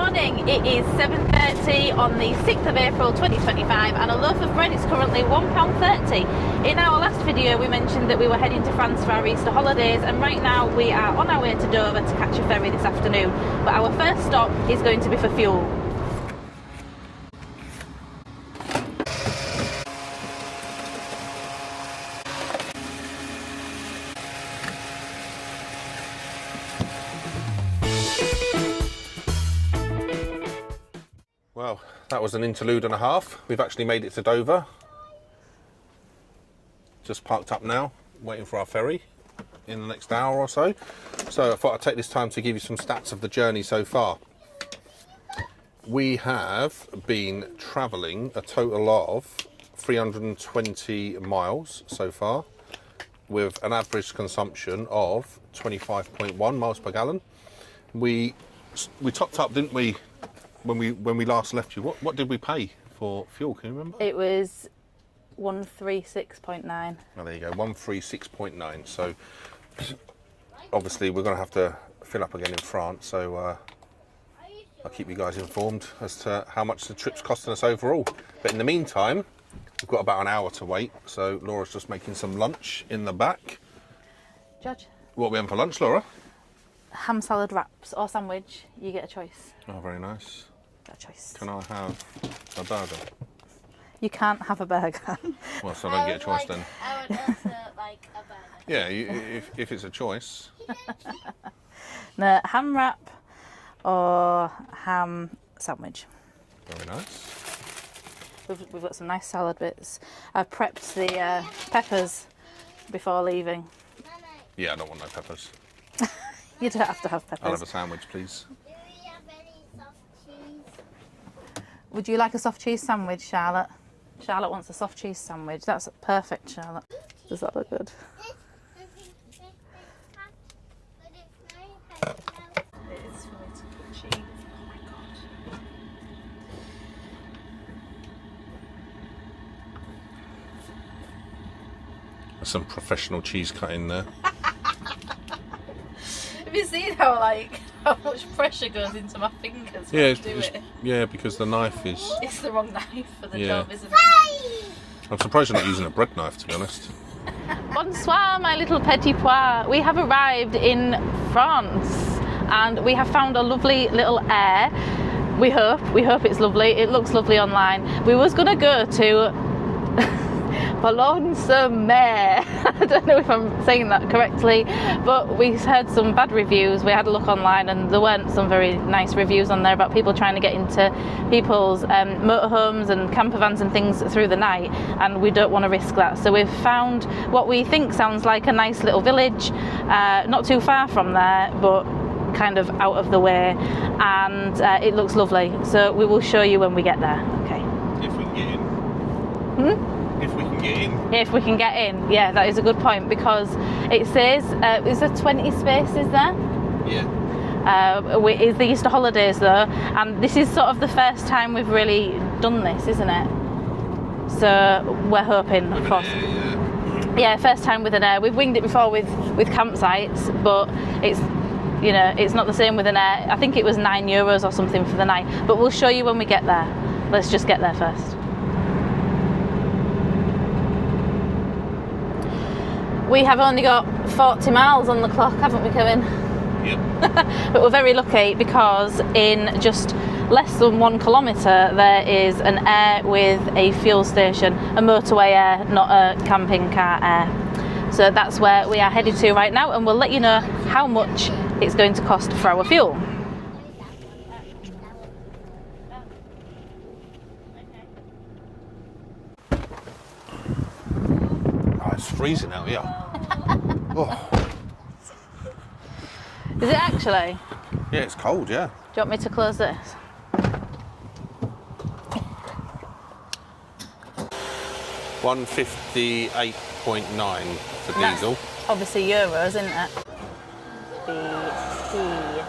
morning, it is 7:30 on the 6th of April 2025 and a loaf of bread is currently £1.30. In our last video we mentioned that we were heading to France for our Easter holidays, and right now we are on our way to Dover to catch a ferry this afternoon, but our first stop is going to be for fuel. Well, that was an interlude and a half. We've actually made it to Dover. Just parked up now, waiting for our ferry in the next hour or so. So I thought I'd take this time to give you some stats of the journey so far. We have been travelling a total of 320 miles so far, with an average consumption of 25.1 miles per gallon. We topped up, didn't we? When we last left you, what did we pay for fuel? Can you remember? It was 136.9. Oh, there you go, 136.9. So obviously we're going to have to fill up again in France. So I'll keep you guys informed as to how much the trip's costing us overall. But in the meantime, we've got about an hour to wait. So Laura's just making some lunch in the back. Judge. What are we having for lunch, Laura? Ham salad wraps or sandwich. You get a choice. Oh, very nice. Got a choice. Can I have a burger? You can't have a burger. Well, so I don't get a choice then. I would also like a burger. Yeah, if it's a choice. No, ham wrap or ham sandwich. Very nice. We've got some nice salad bits. I've prepped the peppers before leaving. Yeah, I don't want no peppers. You don't have to have peppers. I'll have a sandwich, please. Do we have any soft cheese? Would you like a soft cheese sandwich, Charlotte? Charlotte wants a soft cheese sandwich. That's perfect, Charlotte. Does that look good? It is for me to put cheese. Oh my god. There's some professional cheese cutting there. Have you seen how much pressure goes into my fingers when Yeah, I do it? yeah, because the knife is. It's the wrong knife for the Yeah. job, isn't it? I'm surprised you're not using a bread knife, to be honest. Bonsoir, my little petit pois. We have arrived in France and we have found a lovely little air. We hope it's lovely. It looks lovely online. We was gonna go to Boulogne-sur-Mer. I don't know if I'm saying that correctly, but we heard some bad reviews. We had a look online and there weren't some very nice reviews on there about people trying to get into people's motorhomes and camper vans and things through the night, and we don't want to risk that. So we've found what we think sounds like a nice little village, not too far from there, but kind of out of the way, and it looks lovely. So we will show you when we get there. Okay. If we can get in. If we can get in. If we can get in, yeah, that is a good point, because it says, is there 20 spaces there? Yeah. Is the Easter holidays though, and this is sort of the first time we've really done this, isn't it? So we're hoping, of course. Yeah, first time with an air. We've winged it before with campsites, but it's, you know, it's not the same with an air. I think it was €9 or something for the night, but we'll show you when we get there. Let's just get there first. We have only got 40 miles on the clock, haven't we, Kevin? Yep. But we're very lucky because in just less than 1 kilometre there is an air with a fuel station, a motorway air, not a camping car air. So that's where we are headed to right now, and we'll let you know how much it's going to cost for our fuel. It's freezing out here. Oh. Is it actually? Yeah, it's cold, yeah. Do you want me to close this? £158.9 for diesel. That's obviously euros, isn't it? BC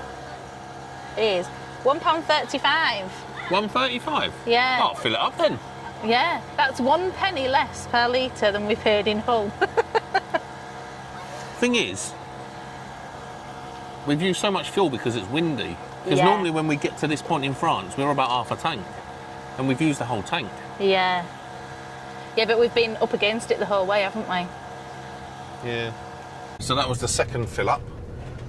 is £1.35. £1.35? Yeah. Oh, fill it up then. Yeah, that's 1 penny less per litre than we paid in Hull. Thing is, we've used so much fuel because it's windy Because Yeah. normally when we get to this point in France, we're about half a tank. And we've used the whole tank. Yeah. Yeah, but we've been up against it the whole way, haven't we? Yeah. So that was the second fill up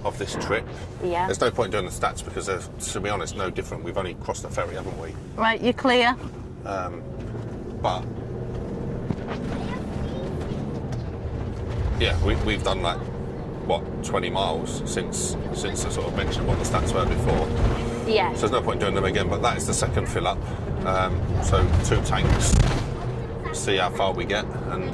of this trip. Yeah. There's no point doing the stats because they're, to be honest, no different. We've only crossed the ferry, haven't we? Right, you're clear. But yeah, we've done like what 20 miles since I sort of mentioned what the stats were before. Yeah. So there's no point doing them again. But that is the second fill up. So 2 tanks. See how far we get, and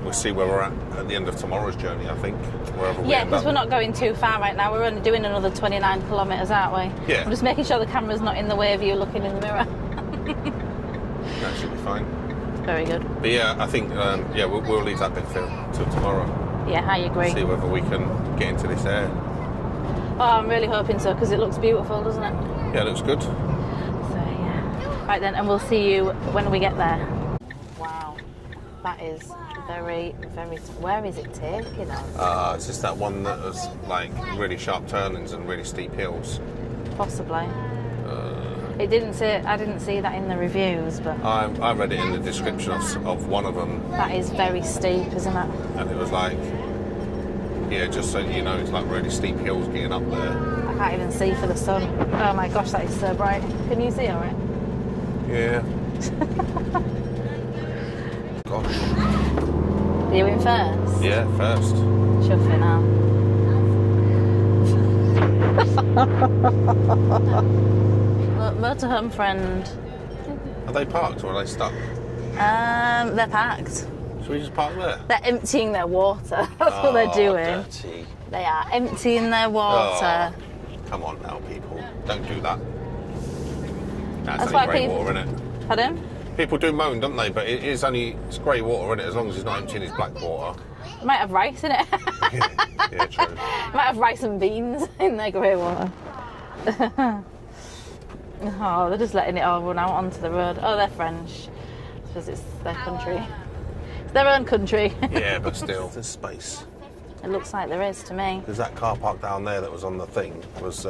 we'll see where we're at the end of tomorrow's journey. I think wherever we Yeah, end because up. we're not going too far right now. We're only doing another 29 kilometres, aren't we? Yeah. I'm just making sure the camera's not in the way of you looking in the mirror. That should be fine. Very good. But yeah, I think yeah, we'll leave that bit till tomorrow. Yeah, I agree. See whether we can get into this air. Oh, I'm really hoping so, because it looks beautiful, doesn't it? Yeah, it looks good. So, yeah. Right then, and we'll see you when we get there. Wow. That is very, very... Where is it taking us? It's just that one that was like really sharp turnings and really steep hills. Possibly. It didn't say... I didn't see that in the reviews, but... I read it in the description of one of them. That is very steep, isn't it? And it was like... Yeah, just so you know, it's like really steep hills getting up there. I can't even see for the sun. Oh my gosh, that is so bright. Can you see all right? Yeah. Gosh. Are you in first? Yeah, first. Chuffing now. Motorhome friend. Are they parked or are they stuck? They're packed. Should we just park there? They're emptying their water. That's what they're doing. Dirty. They are emptying their water. Oh, come on now, people. Don't do that. That's That's only why grey people- water, innit? Pardon? People do moan, don't they? But it's grey water, innit? As long as it's not emptying his black water. It might have rice in it. Yeah, true. It might have rice and beans in their grey water. Oh, they're just letting it all run out onto the road. Oh, they're French. I suppose it's their country. It's their own country. Yeah, but still. There's space. It looks like there is to me. There's that car park down there that was on the thing. Was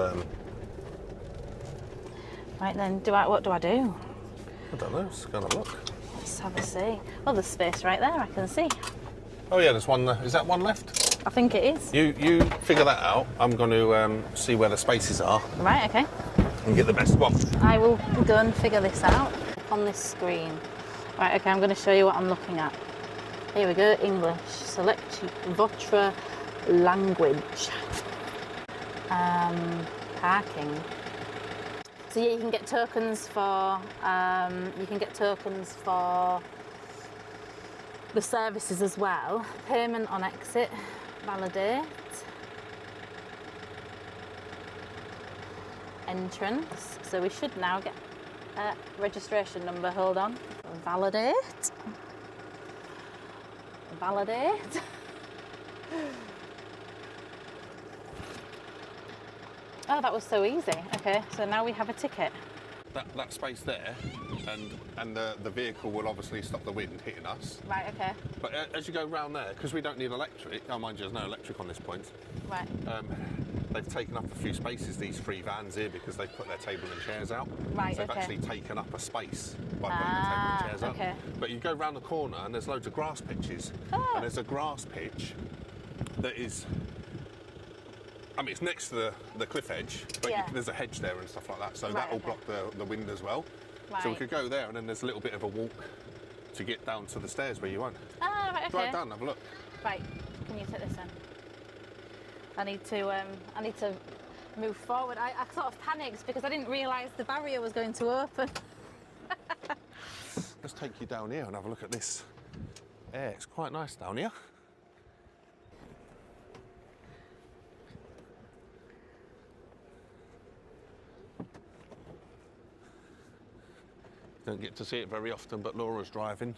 Right then, what do I do? I don't know. Just gonna look. Let's have a see. Oh, there's space right there, I can see. Oh yeah, there's one. Is that one left? I think it is. You figure that out. I'm going to see where the spaces are Right, okay. and get the best one. I will go and figure this out on this screen. Right, okay, I'm going to show you what I'm looking at. Here we go, English. Select votre language. Parking. So yeah, you can get tokens for the services as well. Payment on exit, validate, entrance. So we should now get a registration number. Hold on. Validate. Validate. Oh, that was so easy. Okay, so now we have a ticket. That space there, and the vehicle will obviously stop the wind hitting us. Right, okay. But as you go round there, because we don't need electric, oh mind you, there's no electric on this point. Right. They've taken up a few spaces, these 3 vans here, because they've put their table and chairs out. Right, so they've okay. actually taken up a space by putting the table and chairs okay. out. But you go round the corner and there's loads of grass pitches. Oh. And there's a grass pitch that is, I mean, it's next to the cliff edge, but Yeah. there's a hedge there and stuff like that, so Right, that will okay. block the wind as well. Right. So we could go there, and then there's a little bit of a walk to get down to the stairs where you won't. Ah, right, okay. Drive down, have a look. Right, can you take this in? I need to move forward. I sort of panicked because I didn't realise the barrier was going to open. Let's take you down here and have a look at this air. It's quite nice down here. Don't get to see it very often, but Laura's driving.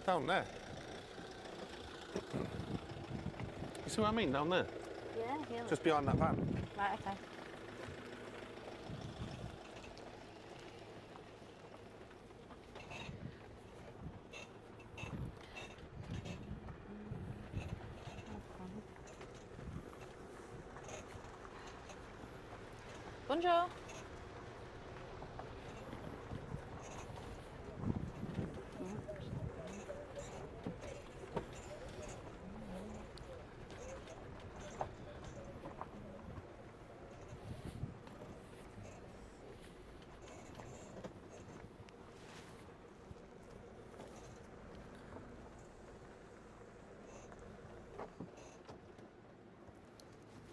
Down there. You see what I mean, down there? Yeah, here. Just behind that van. Right, okay. Bonjour.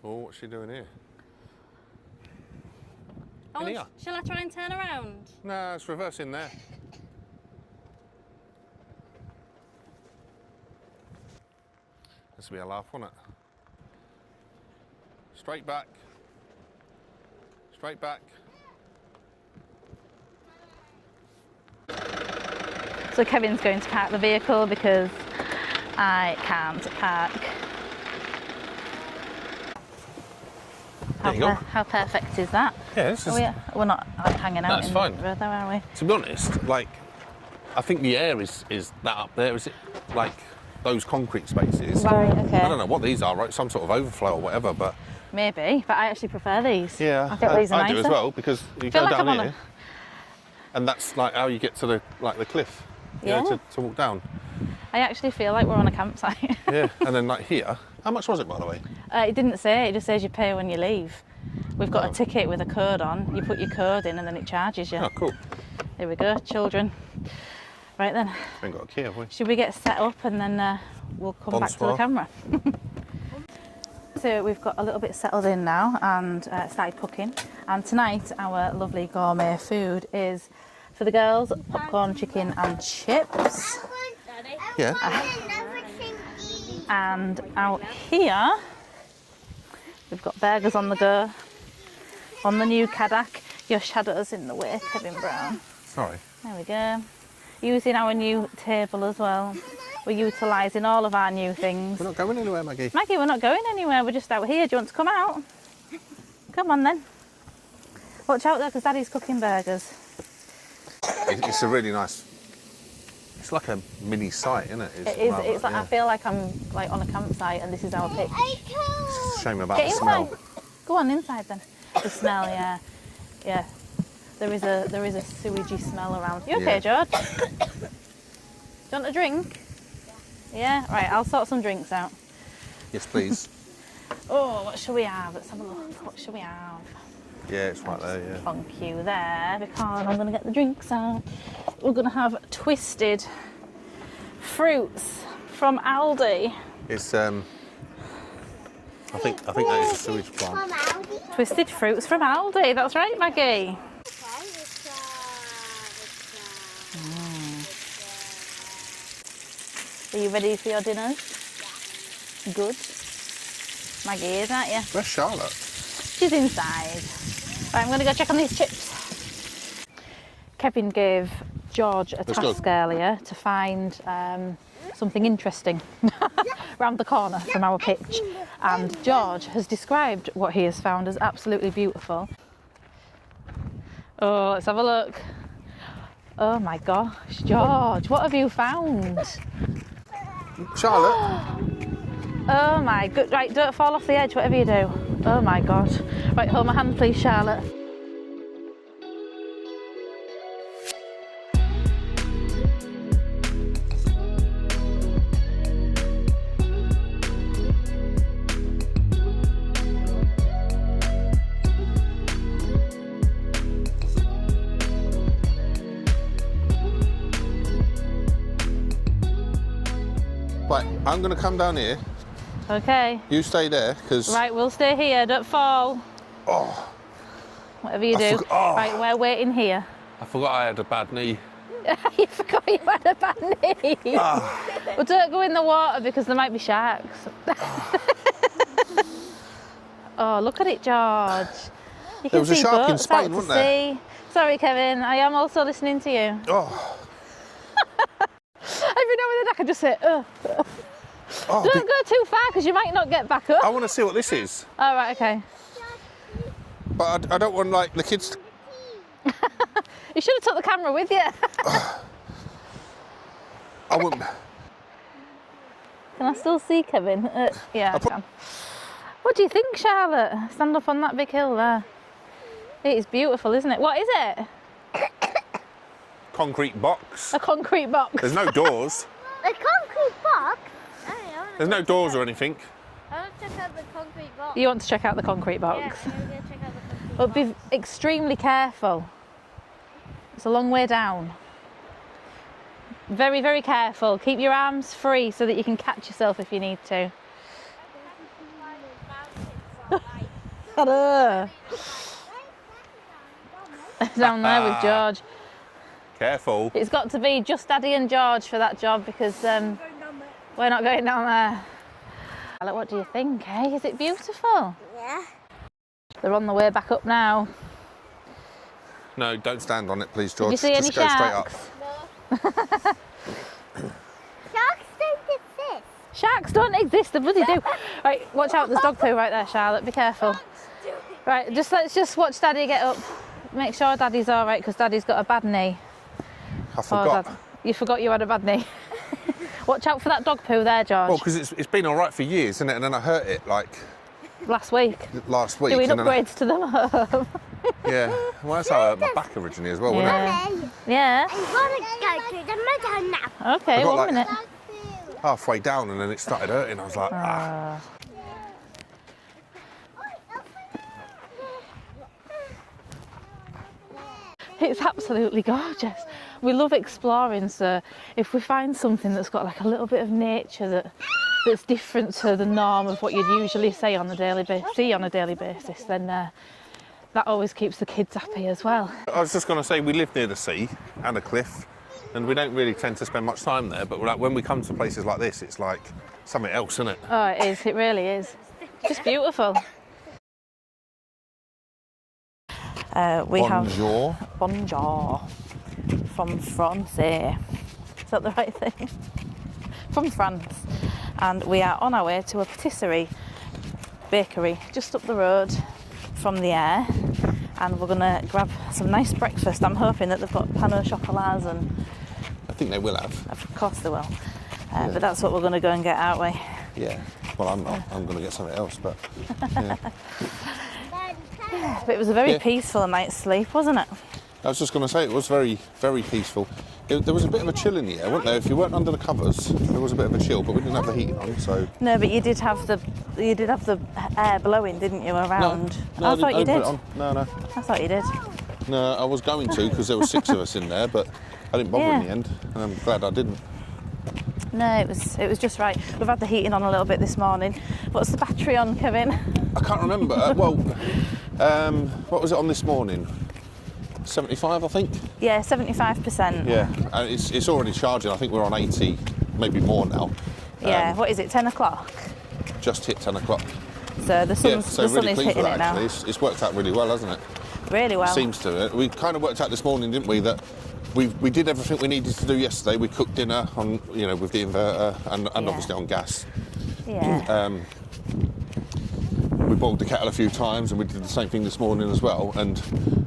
Oh, what's she doing here? Oh, In here? shall I try and turn around? No, it's reversing there. This will be a laugh, won't it? Straight back. Straight back. So Kevin's going to park the vehicle because I can't park. There you go. How perfect is that? Yeah, this is... We're not like, hanging out That's in fine. the road, though, are we? To be honest, like, I think the air is that up there. Is it like those concrete spaces? Right, okay. I don't know what these are, right? Some sort of overflow or whatever, but... Maybe, but I actually prefer these. Yeah, I think these are I nicer. do as well, because you Feel go like down I'm on here, and that's like how you get to the cliff, you know, Yeah. to walk down. I actually feel like we're on a campsite. Yeah, and then like here, how much was it, by the way? It didn't say, it just says you pay when you leave. We've got Oh. a ticket with a code on. You put your code in and then it charges you. Oh, cool. Here we go, children. Right then, We ain't got a key, have we? should we get set up and then we'll come back to the Bonsoir. camera? So we've got a little bit settled in now and started cooking. And tonight our lovely gourmet food is for the girls, popcorn, chicken and chips. Yeah. And out here we've got burgers on the go on the new Cadillac. Your shadow's in the way, Kevin Brown. Sorry. There we go. Using our new table as well. We're utilising all of our new things. We're not going anywhere, Maggie. Maggie, we're not going anywhere. We're just out here. Do you want to come out? Come on then. Watch out there because Daddy's cooking burgers. It's a really nice... It's like a mini site, isn't it? It is. rather, It's like yeah. I feel like I'm like on a campsite and this is our pitch. It's a shame about Get the inside. smell. Go on inside then. The smell, yeah, yeah. There is a sewagey smell around. You okay, Yeah. George? Do you want a drink? Yeah. Right. I'll sort some drinks out. Yes, please. Oh, what shall we have? Let's have a look. What shall we have? Yeah, it's right there, yeah. Funk you there because I'm going to get the drinks out. We're going to have twisted fruits from Aldi. It's, I think that is a sewage plant. Twisted fruits from Aldi. That's right, Maggie. Are you ready for your dinners? Good. Maggie is, aren't you? Where's Charlotte? She's inside. Right, I'm going to go check on these chips. Kevin gave George a Let's go. task earlier to find something interesting round the corner from our pitch. And George has described what he has found as absolutely beautiful. Oh, let's have a look. Oh my gosh, George, what have you found? Charlotte? Oh my good, right, don't fall off the edge, whatever you do. Oh my God. Right, hold my hand please, Charlotte. Right, I'm going to come down here. Okay. You stay there, because... Right, we'll stay here, don't fall. Oh, Whatever you I do. oh. Right, we're waiting here. I forgot I had a bad knee. You forgot you had a bad knee. Well, don't go in the water because there might be sharks. Oh, look at it, Georg. You There was a see shark in boats Spain, out to wasn't there? sea. Sorry, Kevin, I am also listening to you. Oh, Every now and then I can just say, oh. oh Don't go too far because you might not get back up. I want to see what this is. All right, okay. But I don't want, like, the kids to... You should have took the camera with you. I wouldn't... Can I still see Kevin? Yeah, I can. What do you think, Charlotte? Stand up on that big hill there. It is beautiful, isn't it? What is it? Concrete box. A concrete box. There's no doors. A concrete box? There's no doors or anything. I want to check out the concrete box. You want to check out the concrete box? Yeah, I'm going to check out the concrete But box. be extremely careful. It's a long way down. Very, very careful. Keep your arms free so that you can catch yourself if you need to. Ta-da! Down there with George. Careful. It's got to be just Daddy and George for that job because we're not going down there. Look, what do you think, eh? Is it beautiful? Yeah. They're on the way back up now. No, don't stand on it, please, George. Did you see Just any go straight up. sharks? Sharks don't exist. Sharks don't exist, they bloody do. Right, watch out, there's dog poo right there, Charlotte, be careful. Right, let's just watch Daddy get up. Make sure Daddy's all right, because Daddy's got a bad knee. I forgot. Dad, you forgot you had a bad knee. Watch out for that dog poo there, George. Well, because it's been all right for years, isn't it? And then I hurt it like Last week. last week. Doing and then upgrades to the home. yeah. Well, that's how I hurt my back originally as well, wasn't it? Mommy, Yeah. I want to go to the motorhome now. Okay, I got 1 minute. Halfway down, and then it started hurting. I was like, ah. It's absolutely gorgeous. We love exploring, so if we find something that's got like a little bit of nature that's different to the norm of what you'd usually see on a daily basis, then that always keeps the kids happy as well. I was just going to say, we live near the sea and a cliff, and we don't really tend to spend much time there, but like, when we come to places like this, it's like something else, isn't it? Oh, it is. It really is. Just beautiful. We Bonjour. have bonjour from France. Is that the right thing? From France. And we are on our way to a patisserie bakery just up the road from the Aire, and we're going to grab some nice breakfast. I'm hoping that they've got pain au chocolat, and I think they will have. of course they will. But that's what we're going to go and get, aren't we? Yeah. Well, I'm not. I'm going to get something else, but yeah. But it was a very Yeah. peaceful night's sleep, wasn't it? I was just going to say, it was very, very peaceful. There was a bit of a chill in the air, wasn't there? If you weren't under the covers, there was a bit of a chill, but we didn't have the heating on, so. No, but you did have the air blowing, didn't you, around? No, I thought you did. No, no. I thought you did. No, I was going to because there were 6 of us in there, but I didn't bother in Yeah. the end, and I'm glad I didn't. No, it was just right. We've had the heating on a little bit this morning. What's the battery on, Kevin? I can't remember. What was it on this morning? 75, I think. Yeah, 75%. Yeah, and it's already charging. I think we're on 80, maybe more now. Yeah. What is it? 10 o'clock. Just hit 10 o'clock. So the sun, Yeah, so the sun really is pleased hitting with it that, now. actually. It's worked out really well, hasn't it? Really well. Seems to. We kind of worked out this morning, didn't we, that we did everything we needed to do yesterday. We cooked dinner on, with the inverter and Yeah. obviously on gas. Yeah. We boiled the kettle a few times, and we did the same thing this morning as well. And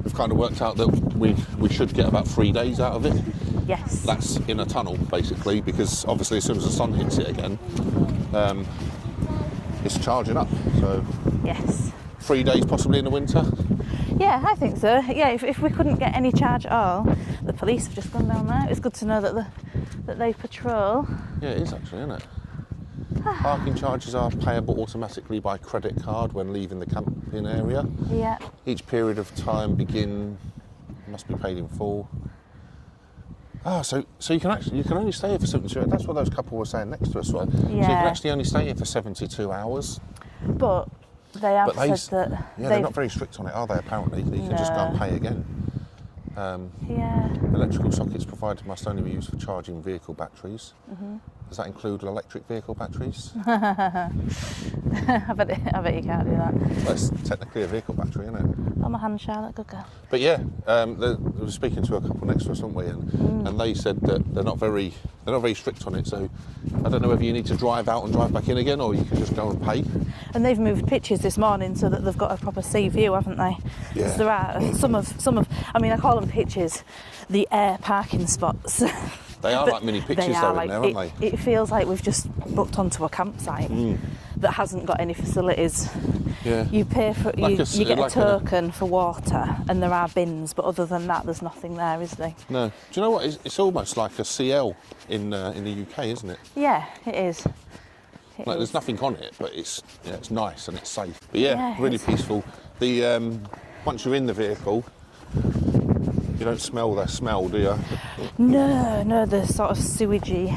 we've kind of worked out that we should get about 3 days out of it. Yes. That's in a tunnel, basically, because obviously as soon as the sun hits it again, it's charging up. So Yes. 3 days possibly in the winter. Yeah, I think so. Yeah, if we couldn't get any charge at all, the police have just gone down there. It's good to know that they patrol. Yeah, it is actually, isn't it? Parking charges are payable automatically by credit card when leaving the camping area. Yeah. Each period of time must be paid in full. So you can only stay here for 72 hours. That's what those couple were saying next to us were. So you Yeah. can actually only stay here for 72 hours. But they have But said that they're not very strict on it, are they, apparently? That you can just go and pay again. Yeah. Electrical sockets provided must only be used for charging vehicle batteries. Mm-hmm. Does that include electric vehicle batteries? I bet you can't do that. That's technically a vehicle battery, isn't it? On my hand, Charlotte, good girl. But yeah, we were speaking to a couple next to us, weren't we? And they said that they're not very strict on it. So I don't know whether you need to drive out and drive back in again, or you can just go and pay. And they've moved pitches this morning so that they've got a proper sea view, haven't they? Yeah. 'Cause there are some of. I mean, I call them pitches, the air parking spots. They are But like mini pitches they though, are in there, aren't they? It feels like we've just booked onto a campsite that hasn't got any facilities. Yeah. You pay for Like you get like a token for water, and there are bins, but other than that, there's nothing there, is there? No. Do you know what? It's almost like a CL in the UK, isn't it? Yeah, it is. Like, there's nothing on it, but it's nice and it's safe. But yeah, really it's... peaceful. The once you're in the vehicle, you don't smell the smell, do you? No, the sort of sewagey.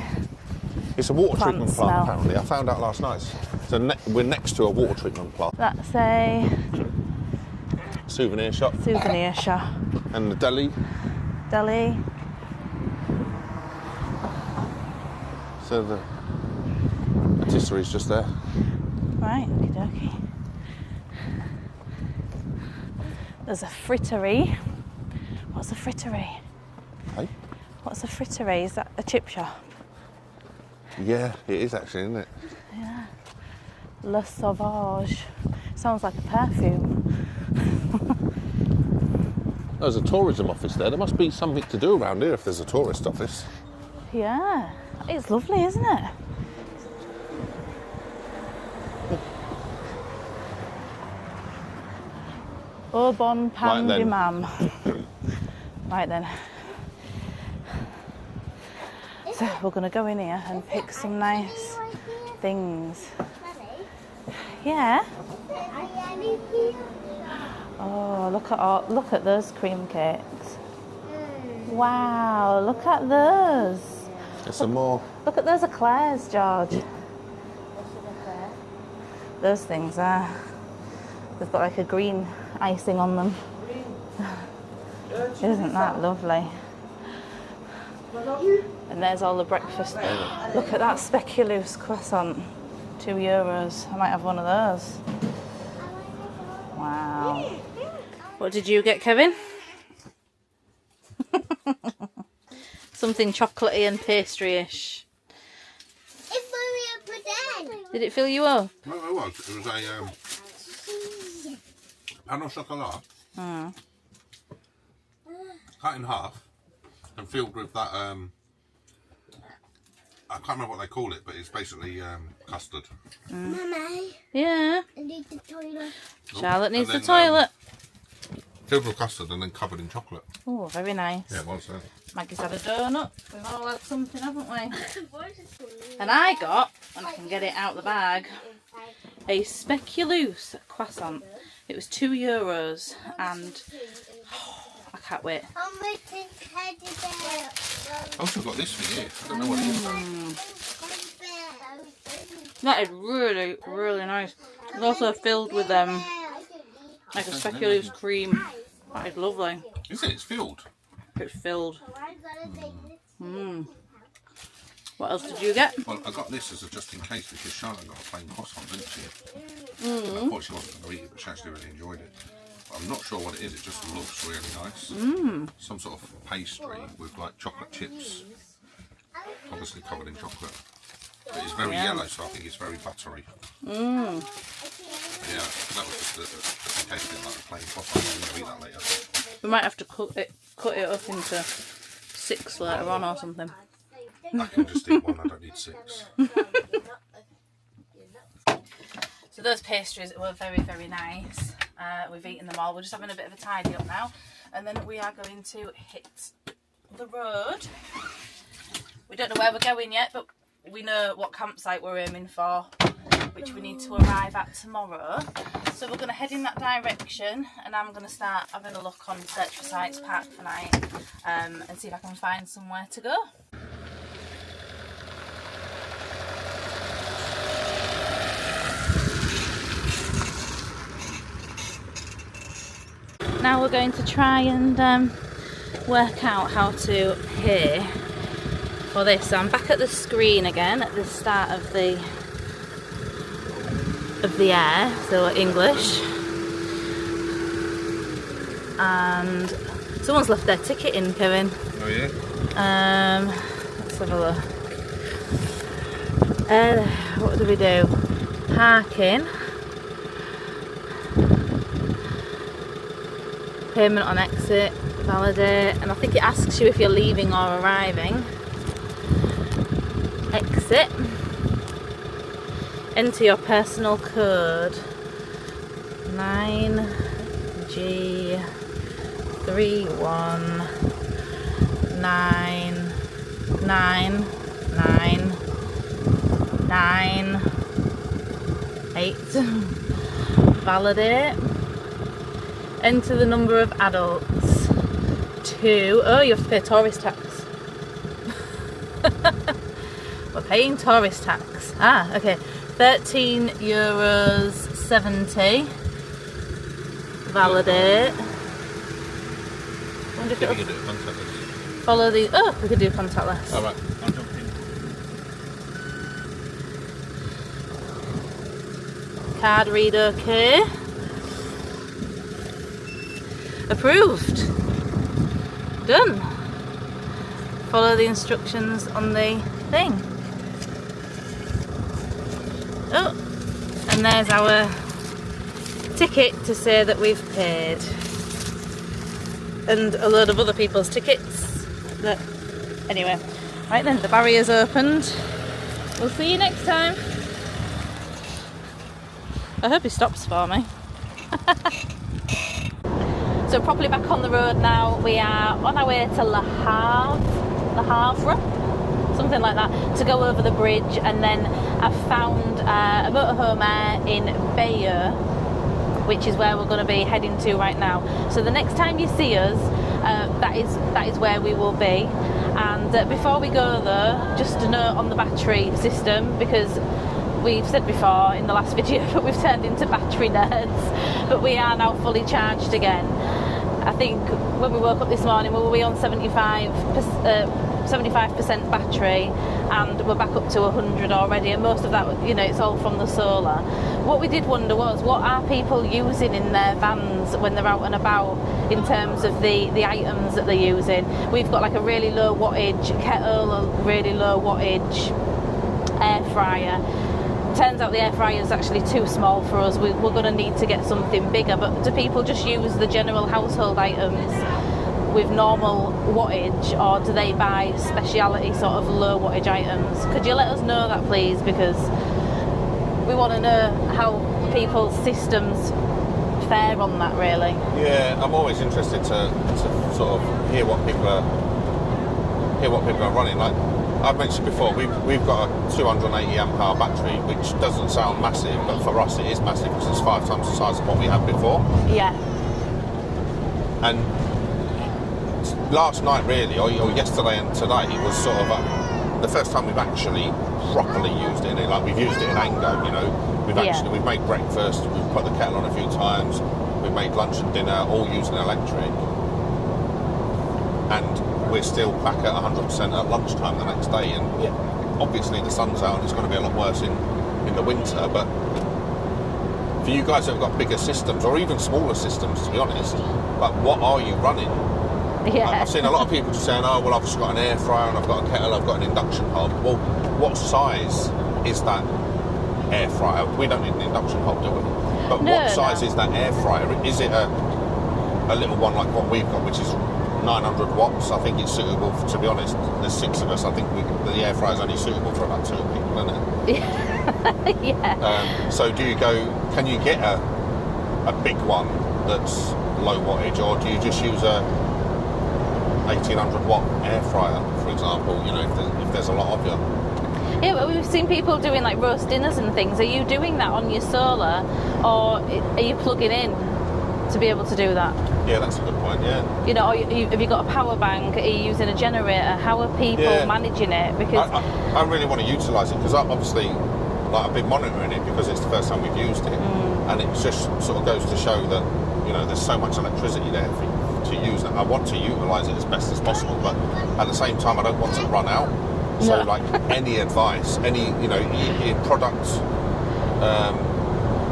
It's a water treatment smell. plant, apparently. I found out last night. So we're next to a water treatment plant. That's a Souvenir shop. souvenir shop. And the deli. Deli. So the patisserie's just there. Right, okie dokie. There's a frittery. What's a frittery? Hey? What's a frittery? Is that a chip shop? Yeah, it is actually, isn't it? Yeah. Le Sauvage. Sounds like a perfume. There's a tourism office there. There must be something to do around here if there's a tourist office. Yeah. It's lovely, isn't it? Au bon pain Right du then. mam. Right then. So we're going to go in here and pick some nice things. Yeah. Oh, look at those cream cakes. Wow, look at those. There's some more. Look at those eclairs, George. Those things are. They've got like a green icing on them. Isn't that lovely? And there's all the breakfast. Look at that speculoos croissant. €2. I might have one of those. Wow. What did you get, Kevin? Something chocolatey and pastry-ish. It blew me up again. Did it fill you up? No, it was. It was a pain au chocolat. Cut in half and filled with that. I can't remember what they call it, but it's basically custard. Mummy, Yeah. I need the toilet. Charlotte needs the And then, toilet. Filled with custard and then covered in chocolate. Oh, very nice. Yeah, it was. Maggie's had a donut. We've all had something, haven't we? And I got, and I can get it out the bag, a speculoos croissant. It was €2 and I can't wait. I'm making teddy bear. I also got this for you. I don't know what it is. That is really, really nice. It's also filled with like a speculoos cream. That is lovely. Is it? It's filled. It's filled. What else did you get? Well, I got this as a just in case because Charlotte got a plain croissant, didn't she? And I thought she wasn't going to eat it, but she actually really enjoyed it. But I'm not sure what it is. It just looks really nice. Some sort of pastry with like chocolate chips, obviously covered in chocolate. But it's very yellow, so I think it's very buttery. Yeah, that was just in case I didn't like the plain croissant. I'm going to eat that later. We might have to cut it up into 6 later on or something. I can just eat one. I don't need 6. So those pastries were very, very nice. We've eaten them all. We're just having a bit of a tidy up now. And then we are going to hit the road. We don't know where we're going yet, but we know what campsite we're aiming for, which we need to arrive at tomorrow. So we're going to head in that direction, and I'm going to start having a look on Search for Sites Park for night and see if I can find somewhere to go. Now we're going to try and work out how to pay for this. So I'm back at the screen again at the start of the Aire, so English, and someone's left their ticket in, Kevin. Oh yeah? Let's have a look. What do we do? Parking. Payment on exit, validate, and I think it asks you if you're leaving or arriving. Exit. Enter your personal code. 9G3199998. Validate. Enter the number of adults. 2. Oh, you have to pay tourist tax. We're paying tourist tax. Ah, okay. €13.70. Validate. Wonder if Yeah, we it'll can do it contactless. follow the. Oh, we could do contactless. All right, I'll jump in. Card read okay. Approved. Done. Follow the instructions on the thing. Oh, and there's our ticket to say that we've paid. And a load of other people's tickets. That, anyway, right then, the barrier's opened. We'll see you next time. I hope he stops for me. So properly back on the road now. We are on our way to Le Havre, something like that, to go over the bridge, and then I've found a motorhome Aire in Bayeux, which is where we're going to be heading to right now. So the next time you see us, that is where we will be. And before we go though, just a note on the battery system, because we've said before in the last video that we've turned into battery nerds, but we are now fully charged again. I think when we woke up this morning we were on 75% battery, and we're back up to 100 already, and most of that, you know, it's all from the solar. What we did wonder was, what are people using in their vans when they're out and about in terms of the items that they're using? We've got like a really low wattage kettle, a really low wattage air fryer. Turns out the air fryer is actually too small for us. We're going to need to get something bigger. But do people just use the general household items with normal wattage, or do they buy speciality sort of low wattage items? Could you let us know that, please, because we want to know how people's systems fare on that, really. Yeah, I'm always interested to sort of hear what people are running. Like I've mentioned before, we've got a 280 amp hour battery, which doesn't sound massive, but for us it is massive because it's 5 times the size of what we had before. Yeah. And last night, really, or yesterday and today, was sort of the first time we've actually properly used it. Like we've used it in anger, you know. We've made breakfast, we've put the kettle on a few times, we've made lunch and dinner, all using electric. And we're still back at 100% at lunchtime the next day, and obviously the sun's out and it's going to be a lot worse in the winter, but for you guys that have got bigger systems, or even smaller systems to be honest, but what are you running? Yeah. I've seen a lot of people just saying, oh well, I've just got an air fryer and I've got a kettle, I've got an induction hob. Well, what size is that air fryer? We don't need an induction hob, do we? But what size is that air fryer? Is it a little one like what we've got, which is 900 watts? I think it's suitable for, to be honest, there's 6 of us. I think the air fryer is only suitable for about 2 people, isn't it? Yeah. So can you get a big one that's low wattage, or do you just use a 1800 watt air fryer, for example, you know, if there's a lot of you? Yeah, but we've seen people doing like roast dinners and things. Are you doing that on your solar, or are you plugging in to be able to do that? Yeah, that's a good point, yeah. You know, have you got a power bank? Are you using a generator? How are people managing it? Because I really want to utilise it, because obviously, like, I've been monitoring it because it's the first time we've used it, and it just sort of goes to show that, you know, there's so much electricity there to use that I want to utilise it as best as possible, but at the same time I don't want to run out. So like any advice, any, you know, product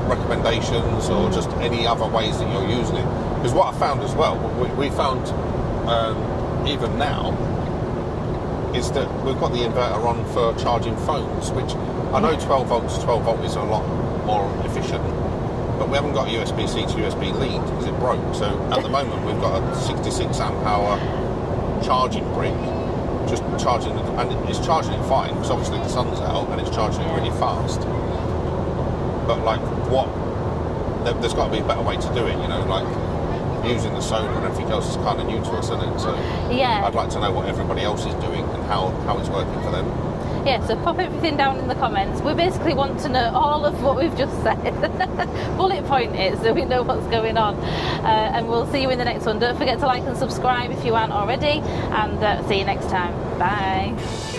recommendations, or just any other ways that you're using it. Because what I found as well, we found even now, is that we've got the inverter on for charging phones, which I know 12 volts to 12 volt is a lot more efficient, but we haven't got USB-C to USB lead because it broke. So at the moment we've got a 66 amp hour charging brick, just charging, and it's charging it fine because obviously the sun's out and it's charging it really fast. But like, what there's got to be a better way to do it, you know, like using the solar and everything else is kind of new to us, isn't it? So Yeah. I'd like to know what everybody else is doing and how it's working for them. Yeah, so pop everything down in the comments. We basically want to know all of what we've just said. Bullet point it so we know what's going on. And we'll see you in the next one. Don't forget to like and subscribe if you aren't already. And see you next time. Bye.